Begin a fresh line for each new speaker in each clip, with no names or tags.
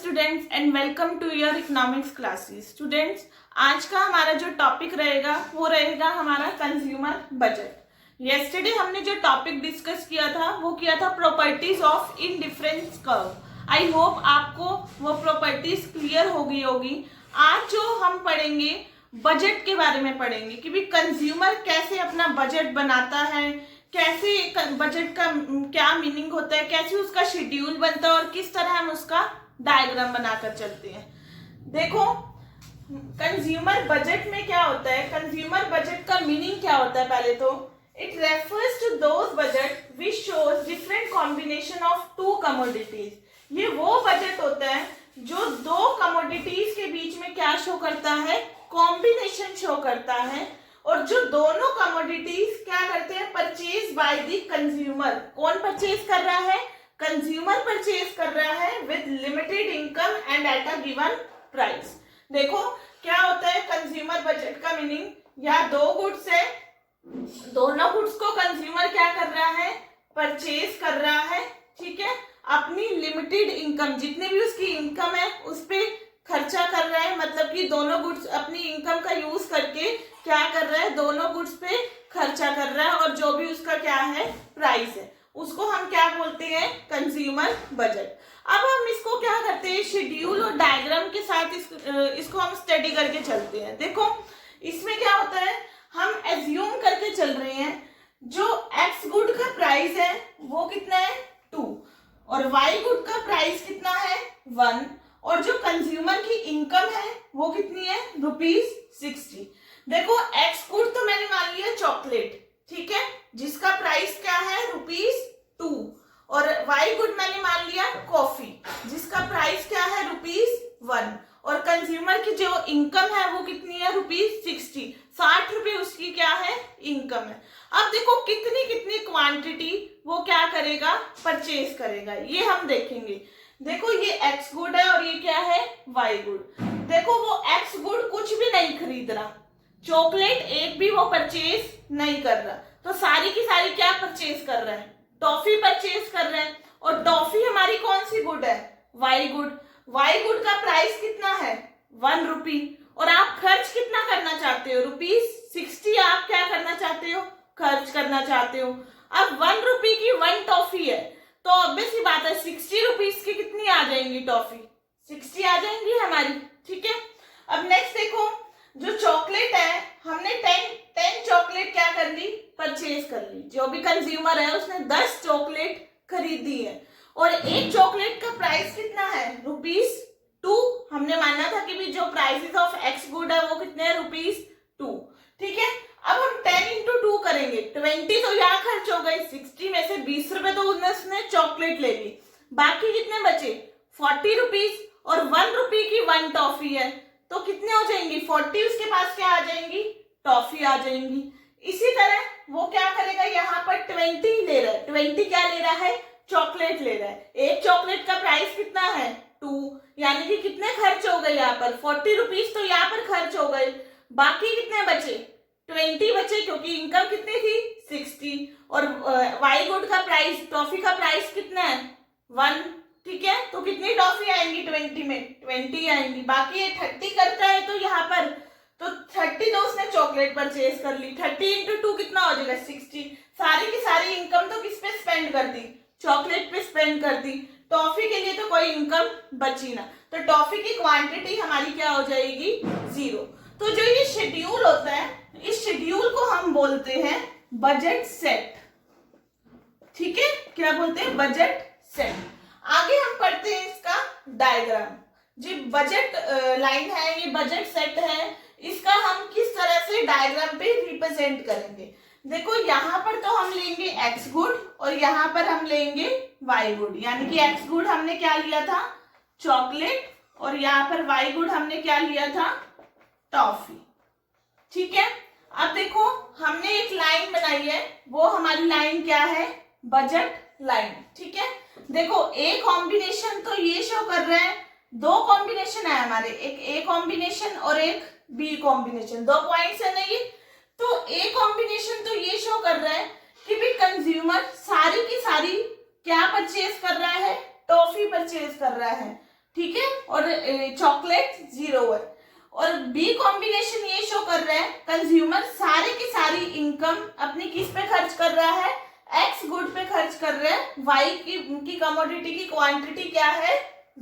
Students and welcome to your economics classes. Students, आज का हमारा जो टॉपिक रहेगा वो रहेगा हमारा कंज्यूमर बजट। यस्टरडे हमने जो टॉपिक डिस्कस किया था वो किया था properties of indifference curve. I hope आपको वो प्रॉपर्टीज क्लियर हो गई होगी। आज जो हम पढ़ेंगे बजट के बारे में पढ़ेंगे कि भी कंज्यूमर कैसे अपना बजट बनाता है, कैसे बजट का क्या मीनिंग होता है, कैसे उसका शेड्यूल बनता है और किस तरह हम उसका डायग्राम बनाकर चलते हैं। देखो, कंज्यूमर बजट में क्या होता है, कंज्यूमर बजट का मीनिंग क्या होता है। पहले तो it refers to those budget which shows different combination of two commodities. ये वो बजट होता है जो दो कमोडिटीज के बीच में क्या शो करता है, कॉम्बिनेशन शो करता है, और जो दोनों कमोडिटीज क्या करते हैं, परचेज बाय द कंज्यूमर। कौन परचेज कर रहा है, कंज्यूमर परचेज कर रहा है with limited income and at a given price. देखो क्या होता है कंज्यूमर बजट का मीनिंग, या दो गुड्स है, दोनों गुड्स को कंज्यूमर क्या कर रहा है, परचेज कर रहा है, ठीक है, अपनी लिमिटेड इनकम, जितनी भी उसकी इनकम है उस पे खर्चा कर रहा है। मतलब कि दोनों गुड्स अपनी इनकम का यूज करके क्या कर रहा है, दोनों गुड्स पे खर्चा कर रहा है, और जो भी उसका क्या है प्राइस है उसको हम क्या बोलते हैं, कंज्यूमर बजट। अब हम इसको क्या करते हैं, शेड्यूल और डायग्राम के साथ इसको हम स्टडी करके चलते हैं। देखो इसमें क्या होता है, हम एज्यूम करके चल रहे हैं जो एक्स गुड का प्राइस है वो कितना है 2, और वाई गुड का प्राइस कितना है 1, और जो कंज्यूमर की इनकम है वो कितनी है ₹60। देखो एक्स गुड तो मैंने मान लिया चॉकलेट, ठीक है, जिसका प्राइस क्या है ₹2, और वाई गुड मैंने मान लिया कॉफी, जिसका प्राइस क्या है ₹1, और कंज्यूमर की जो इनकम है वो कितनी है ₹60। 60 रुपए उसकी क्या है, इनकम है। अब देखो कितनी कितनी क्वांटिटी वो क्या करेगा, परचेज करेगा, ये हम देखेंगे। देखो ये एक्स गुड है और ये क्या है वाई गुड। देखो वो एक्स गुड कुछ भी नहीं खरीद रहा, चॉकलेट एक भी वो परचेज नहीं कर रहा, तो सारी की सारी क्या परचेज कर रहा है, टॉफी परचेज कर रहे हैं, और टॉफी हमारी कौन सी गुड है, वाई गुड। वाई गुड का प्राइस कितना है ₹1, और आप खर्च कितना करना चाहते हो, ₹60 आप क्या करना चाहते हो, खर्च करना चाहते हो। अब ₹1 की 1 टॉफी है, तो ऑब्वियस ही बात है 60 रुपीज की कितनी आ जाएंगी टॉफी, 60 आ जाएंगी हमारी, ठीक है। अब नेक्स्ट देखो, जो चॉकलेट है हमने 10 चॉकलेट क्या कर ली, परचेज कर ली। जो भी कंज्यूमर है उसने 10 चॉकलेट खरीदी है, और एक चॉकलेट का प्राइस कितना है ₹2। हमने माना था कि भी जो प्राइसेस ऑफ एक्स गुड है वो कितने हैं ₹2, ठीक है। अब हम 10 into 2 करेंगे, 20 तो यहाँ खर्च हो गए, 60 में से 20 रुपए तो उसने चॉकलेट ले ली, बाकी कितने बचे ₹40, और ₹1 की 1 टॉफी है, तो कितने हो जाएंगी 40, उसके पास क्या आ जाएंगी, टॉफी आ जाएंगी। इसी तरह वो क्या करेगा, यहाँ पर 20 ले रहा है, 20 क्या ले रहा है, चॉकलेट ले रहा है। एक चॉकलेट का प्राइस कितना है 2, यानी कि कितने खर्च हो गए यहाँ पर ₹40 तो यहाँ पर खर्च हो गए, बाकी कितने बचे 20 बचे, क्योंकि इनकम कितनी थी 60, और वाई गुड का प्राइस, टॉफी का प्राइस कितना है 1, ठीक है, तो कितनी टॉफी आएंगी 20 में 20 आएंगी। बाकी ये 30 करता है तो यहाँ पर तो 30 तो उसने चॉकलेट परचेज कर ली, 30 into 2 कितना हो जाएगा 60। सारी की सारी इनकम तो किस पे स्पेंड कर दी, चॉकलेट पे स्पेंड कर दी, टॉफी के लिए तो कोई इनकम बची ना, तो टॉफी की क्वांटिटी हमारी क्या हो जाएगी 0। तो जो ये शेड्यूल होता है, इस शेड्यूल को हम बोलते हैं बजट सेट, ठीक है, क्या बोलते हैं, बजट सेट। आगे हम पढ़ते हैं इसका डायग्राम। जो बजट लाइन है, ये बजट सेट है, इसका हम किस तरह से डायग्राम पे रिप्रेजेंट करेंगे। देखो यहाँ पर तो हम लेंगे एक्स गुड, और यहाँ पर हम लेंगे वाई गुड, यानी कि एक्स गुड हमने क्या लिया था चॉकलेट, और यहाँ पर वाई गुड हमने क्या लिया था टॉफी, ठीक है। अब देखो हमने एक लाइन बनाई है, वो हमारी लाइन क्या है, बजट लाइन, ठीक है। देखो ए कॉम्बिनेशन तो ये शो कर रहे हैं, दो कॉम्बिनेशन है हमारे, एक ए कॉम्बिनेशन और एक बी कॉम्बिनेशन, 2 पॉइंट्स है ना ये। तो ए कॉम्बिनेशन तो ये शो कर रहा है कि भी कंज्यूमर सारी की सारी क्या परचेज कर रहा है, टॉफी परचेज कर रहा है। ठीक है, और चॉकलेट 0 है। और बी कॉम्बिनेशन ये शो कर रहा है कंज्यूमर सारे की सारी इनकम अपनी किस पे खर्च कर रहा है, एक्स गुड पे खर्च कर रहे हैं, वाई की कमोडिटी की क्वांटिटी क्या है,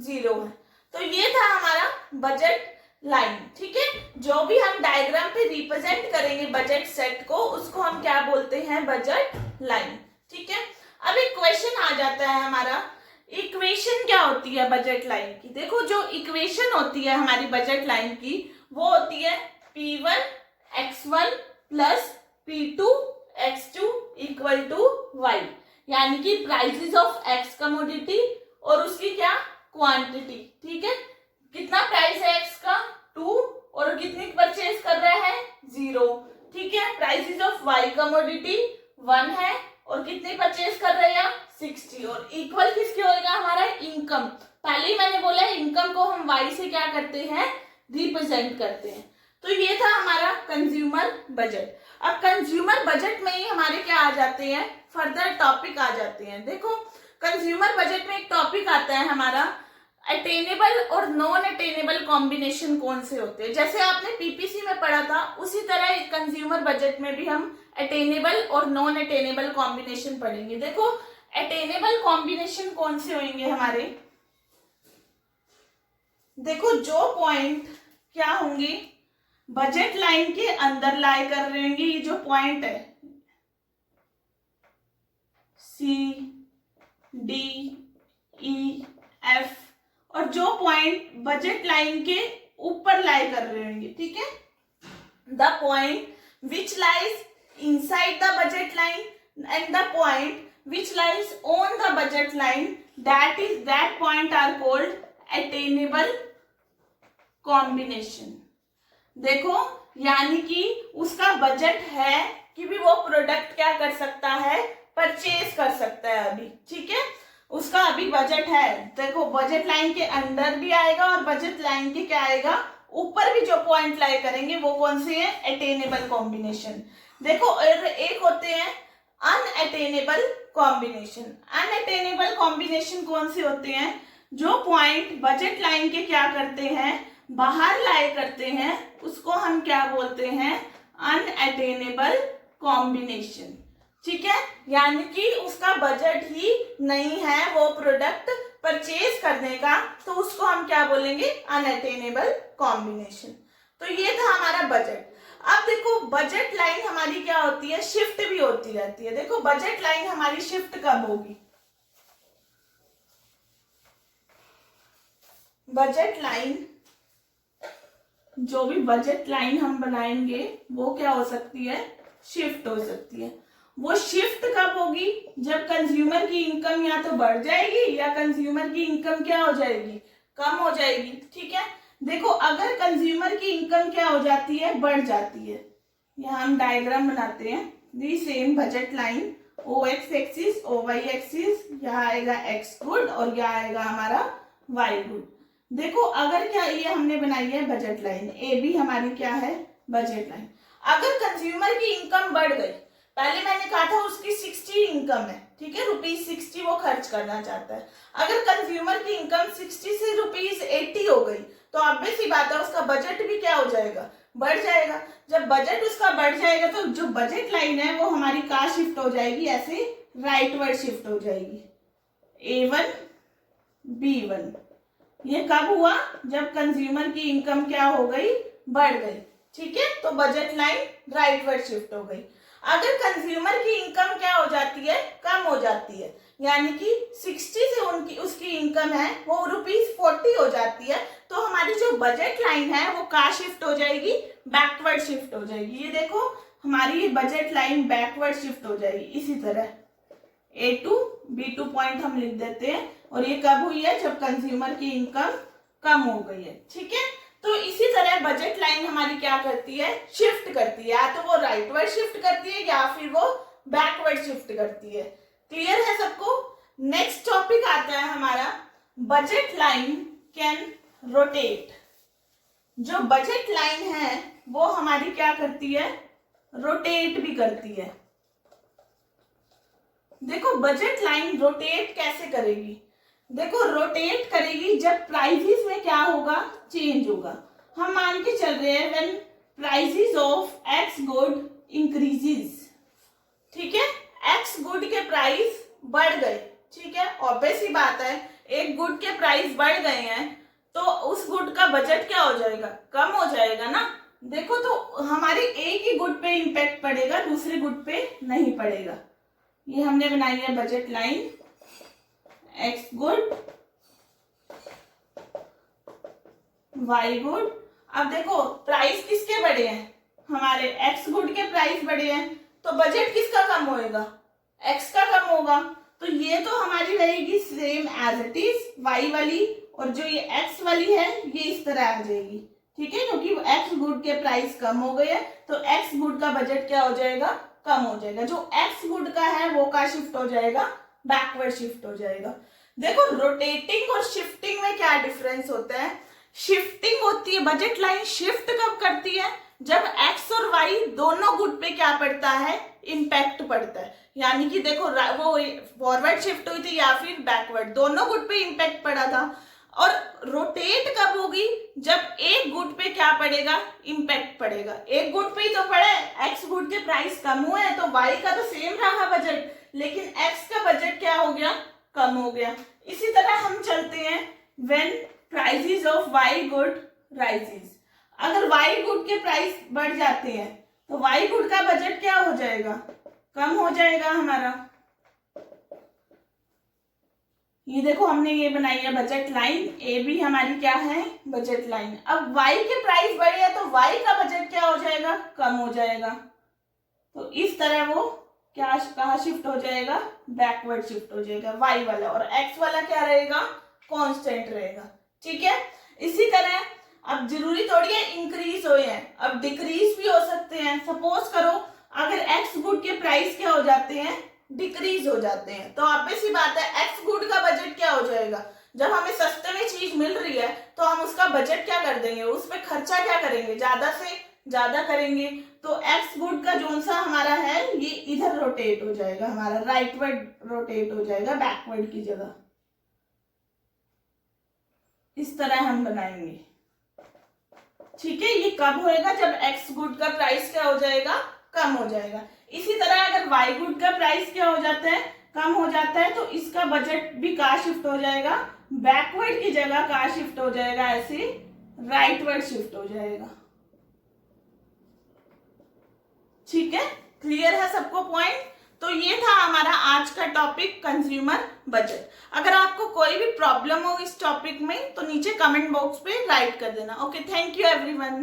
0 है। तो ये था हमारा बजट लाइन। ठीक है, जो भी हम डायग्राम पे रिप्रेजेंट करेंगे बजट सेट को, उसको हम क्या बोलते हैं, बजट लाइन। ठीक है, अब एक क्वेश्चन आ जाता है हमारा, इक्वेशन क्या होती है बजट लाइन की। देखो जो इक्वेशन होती है हमारी बजट लाइन की वो होती है P1 X1 plus P2 X2 equal to Y, यानी कि प्राइसेस ऑफ एक्स कमोडिटी और उसकी क्या, क्वांटिटी। ठीक है, कितना प्राइस है एक्स का, 2, और कितनी परचेज कर रहा है, 0। ठीक है, प्राइसेस ऑफ वाई कमोडिटी 1 है और कितनी परचेज कर रहे हैं, 60, और इक्वल किसके होगा, हमारा इनकम। पहले ही मैंने बोला इनकम को हम वाई से क्या करते हैं, रिप्रेजेंट करते हैं। तो ये था हमारा कंज्यूमर बजट। अब कंज्यूमर बजट में ही हमारे क्या आ जाते हैं, फर्दर टॉपिक आ जाते हैं। देखो कंज्यूमर बजट में एक टॉपिक आता है हमारा, अटेनेबल और नॉन अटेनेबल कॉम्बिनेशन कौन से होते हैं। जैसे आपने पीपीसी में पढ़ा था उसी तरह कंज्यूमर बजट में भी हम अटेनेबल और नॉन अटेनेबल कॉम्बिनेशन पढ़ेंगे। देखो अटेनेबल कॉम्बिनेशन कौन से होंगे हमारे, देखो जो पॉइंट क्या होंगे, बजट लाइन के अंदर लाई कर रहे होंगे। ये जो पॉइंट है C D E F, और जो पॉइंट बजट लाइन के ऊपर लाई कर रहे होंगे। ठीक है, the point which lies inside the budget line and the point which lies on the budget line, that point are called attainable combination। देखो यानी कि उसका बजट है कि भी वो प्रोडक्ट क्या कर सकता है, परचेज कर सकता है अभी। ठीक है, उसका अभी बजट है। देखो बजट लाइन के अंदर भी आएगा और बजट लाइन के क्या आएगा, ऊपर भी जो पॉइंट लाई करेंगे वो कौन से हैं, अटेनेबल कॉम्बिनेशन। देखो एक होते हैं अनअटेनेबल कॉम्बिनेशन। अनअटेनेबल कॉम्बिनेशन कौन से होते हैं, जो पॉइंट बजट लाइन के क्या करते हैं, बाहर लाई करते हैं, उसको हम क्या बोलते हैं, अनअटेनेबल कॉम्बिनेशन। ठीक है, यानी कि उसका बजट ही नहीं है वो प्रोडक्ट परचेज करने का, तो उसको हम क्या बोलेंगे, अनअटेनेबल कॉम्बिनेशन। तो ये था हमारा बजट। अब देखो बजट लाइन हमारी क्या होती है, शिफ्ट भी होती रहती है। देखो बजट लाइन हमारी शिफ्ट कब होगी, बजट लाइन, जो भी बजट लाइन हम बनाएंगे वो क्या हो सकती है, शिफ्ट हो सकती है। वो शिफ्ट कब होगी, जब कंज्यूमर की इनकम या तो बढ़ जाएगी या कंज्यूमर की इनकम क्या हो जाएगी, कम हो जाएगी। ठीक है, देखो अगर कंज्यूमर की इनकम क्या हो जाती है, बढ़ जाती है, यहाँ हम डायग्राम बनाते हैं, the same budget line, O X axis O Y axis, यहाँ आएगा एक्स गुड और यहाँ आएगा हमारा वाई गुड। देखो अगर क्या ये हमने बनाई है बजट लाइन, ए बी हमारी क्या है, बजट लाइन। अगर कंज्यूमर की इनकम बढ़ गई, पहले मैंने कहा था उसकी 60 इनकम है, ठीक है, ₹60 वो खर्च करना चाहता है। अगर कंज्यूमर की इनकम 60 से ₹80 हो गई, तो ऑब्वियस सी बात है उसका बजट भी क्या हो जाएगा, बढ़ जाएगा। जब बजट उसका बढ़ जाएगा तो जो बजट लाइन है वो हमारी कहाँ शिफ्ट हो जाएगी, ऐसे राइटवर्ड शिफ्ट हो जाएगी, A1 B1। ये कब हुआ, जब कंज्यूमर की इनकम क्या हो गई, बढ़ गई। ठीक है, तो बजट लाइन राइटवर्ड शिफ्ट हो गई। अगर कंज्यूमर की इनकम क्या हो जाती है, कम हो जाती है, यानी कि 60 से उसकी इनकम है वो ₹40 हो जाती है, तो हमारी जो बजट लाइन है वो कहाँ शिफ्ट हो जाएगी, बैकवर्ड शिफ्ट हो जाएगी। ये देखो हमारी ये बजट लाइन बैकवर्ड शिफ्ट हो जाएगी। इसी तरह A2 B2 पॉइंट हम लिख देते हैं, और ये कब हुई है, जब कंज्यूमर की इनकम कम हो गई है। ठीक है, तो इसी तरह बजट लाइन हमारी क्या करती है, शिफ्ट करती है, या तो वो राइटवर्ड शिफ्ट करती है या फिर वो बैकवर्ड शिफ्ट करती है। क्लियर है सबको। नेक्स्ट टॉपिक आता है हमारा, बजट लाइन कैन रोटेट। जो बजट लाइन है वो हमारी क्या करती है, रोटेट भी करती है। देखो बजट लाइन रोटेट कैसे करेगी, देखो रोटेट करेगी जब प्राइसेस में क्या होगा, चेंज होगा। हम मान के चल रहे हैं when prices of x good increases, ठीक है, एक्स गुड के प्राइस बढ़ गए, ठीक है, ऑब्वियस ही बात है, एक गुड के प्राइस बढ़ गए हैं तो उस गुड का बजट क्या हो जाएगा, कम हो जाएगा ना। देखो तो हमारे एक ही गुड पे इंपैक्ट पड़ेगा, दूसरे गुड पे नहीं पड़ेगा। ये हमने बनाई है budget line, X good Y good. अब देखो प्राइस किसके बढ़े हैं, हमारे एक्स गुड के प्राइस बढ़े हैं, तो बजट किसका कम होएगा, एक्स का कम होगा। तो ये तो हमारी रहेगी same as it is Y वाली, और जो ये एक्स वाली है ये इस तरह आ जाएगी, ठीक है, क्योंकि एक्स गुड के प्राइस कम हो गए हैं तो एक्स गुड का बजट क्या हो जाएगा, कम हो जाएगा। जो एक्स गुड का है वो का शिफ्ट हो जाएगा, बैकवर्ड शिफ्ट हो जाएगा। देखो रोटेटिंग और शिफ्टिंग में क्या डिफरेंस होता है। शिफ्टिंग होती है, बजट लाइन शिफ्ट कब करती है, जब एक्स और वाई दोनों गुड पे क्या पड़ता है, इम्पैक्ट पड़ता है। यानी कि देखो वो फॉरवर्ड शिफ्ट हुई थी या फिर बैकवर्ड, दोनों गुड पे इम्पैक्ट पड़ा था। और रोटेट कब होगी, जब एक गुड पे क्या पड़ेगा, इम्पैक्ट पड़ेगा। एक गुड पे ही तो पड़े, एक्स गुड के प्राइस कम हुए हैं तो वाई का तो सेम रहा बजट, लेकिन एक्स का बजट क्या हो गया, कम हो गया। इसी तरह हम चलते हैं when prices of Y good rises. अगर वाई गुड के प्राइस बढ़ जाते हैं तो वाई गुड का बजट क्या हो जाएगा, कम हो जाएगा हमारा। ये देखो हमने ये बनाई है बजट लाइन, ए भी हमारी क्या है, बजट लाइन। अब वाई के प्राइस बढ़े हैं तो वाई का बजट क्या हो जाएगा, कम हो जाएगा। तो इस तरह वो क्या कहाँ शिफ्ट हो जाएगा, बैकवर्ड शिफ्ट हो जाएगा वाई वाला, और एक्स वाला क्या रहेगा, कांस्टेंट रहेगा, ठीक है। इसी तरह अब जरूरी थोड़ी है इंक्रीज हो हैं, अब डिक्रीज भी हो सकते हैं। सपोज करो अगर एक्स गुड के प्राइस क्या हो जाते हैं, डिक्रीज हो जाते हैं, तो ऑब्वियस सी बात है एक्स गुड का बजट क्या हो जाएगा। जब हमें सस्ते में चीज मिल रही है तो हम उसका बजट क्या कर देंगे, उस पर खर्चा क्या करेंगे, ज्यादा से ज्यादा करेंगे। तो एक्स गुड का जो सा हमारा है ये इधर रोटेट हो जाएगा, हमारा राइटवर्ड रोटेट हो जाएगा बैकवर्ड की जगह। इस तरह हम बनाएंगे, ठीक है। ये कब होएगा, जब एक्स गुड का प्राइस क्या हो जाएगा, कम हो जाएगा। इसी तरह अगर वाई गुड का प्राइस क्या हो जाता है, कम हो जाता है, तो इसका बजट भी कहाँ शिफ्ट हो जाएगा, बैकवर्ड की जगह कहाँ शिफ्ट हो जाएगा, ऐसे राइटवर्ड शिफ्ट हो जाएगा, ठीक है। क्लियर है सबको पॉइंट। तो ये था हमारा आज का टॉपिक कंज्यूमर बजट। अगर आपको कोई भी प्रॉब्लम हो इस टॉपिक में तो नीचे कमेंट बॉक्स पे राइट कर देना। Okay, thank you everyone.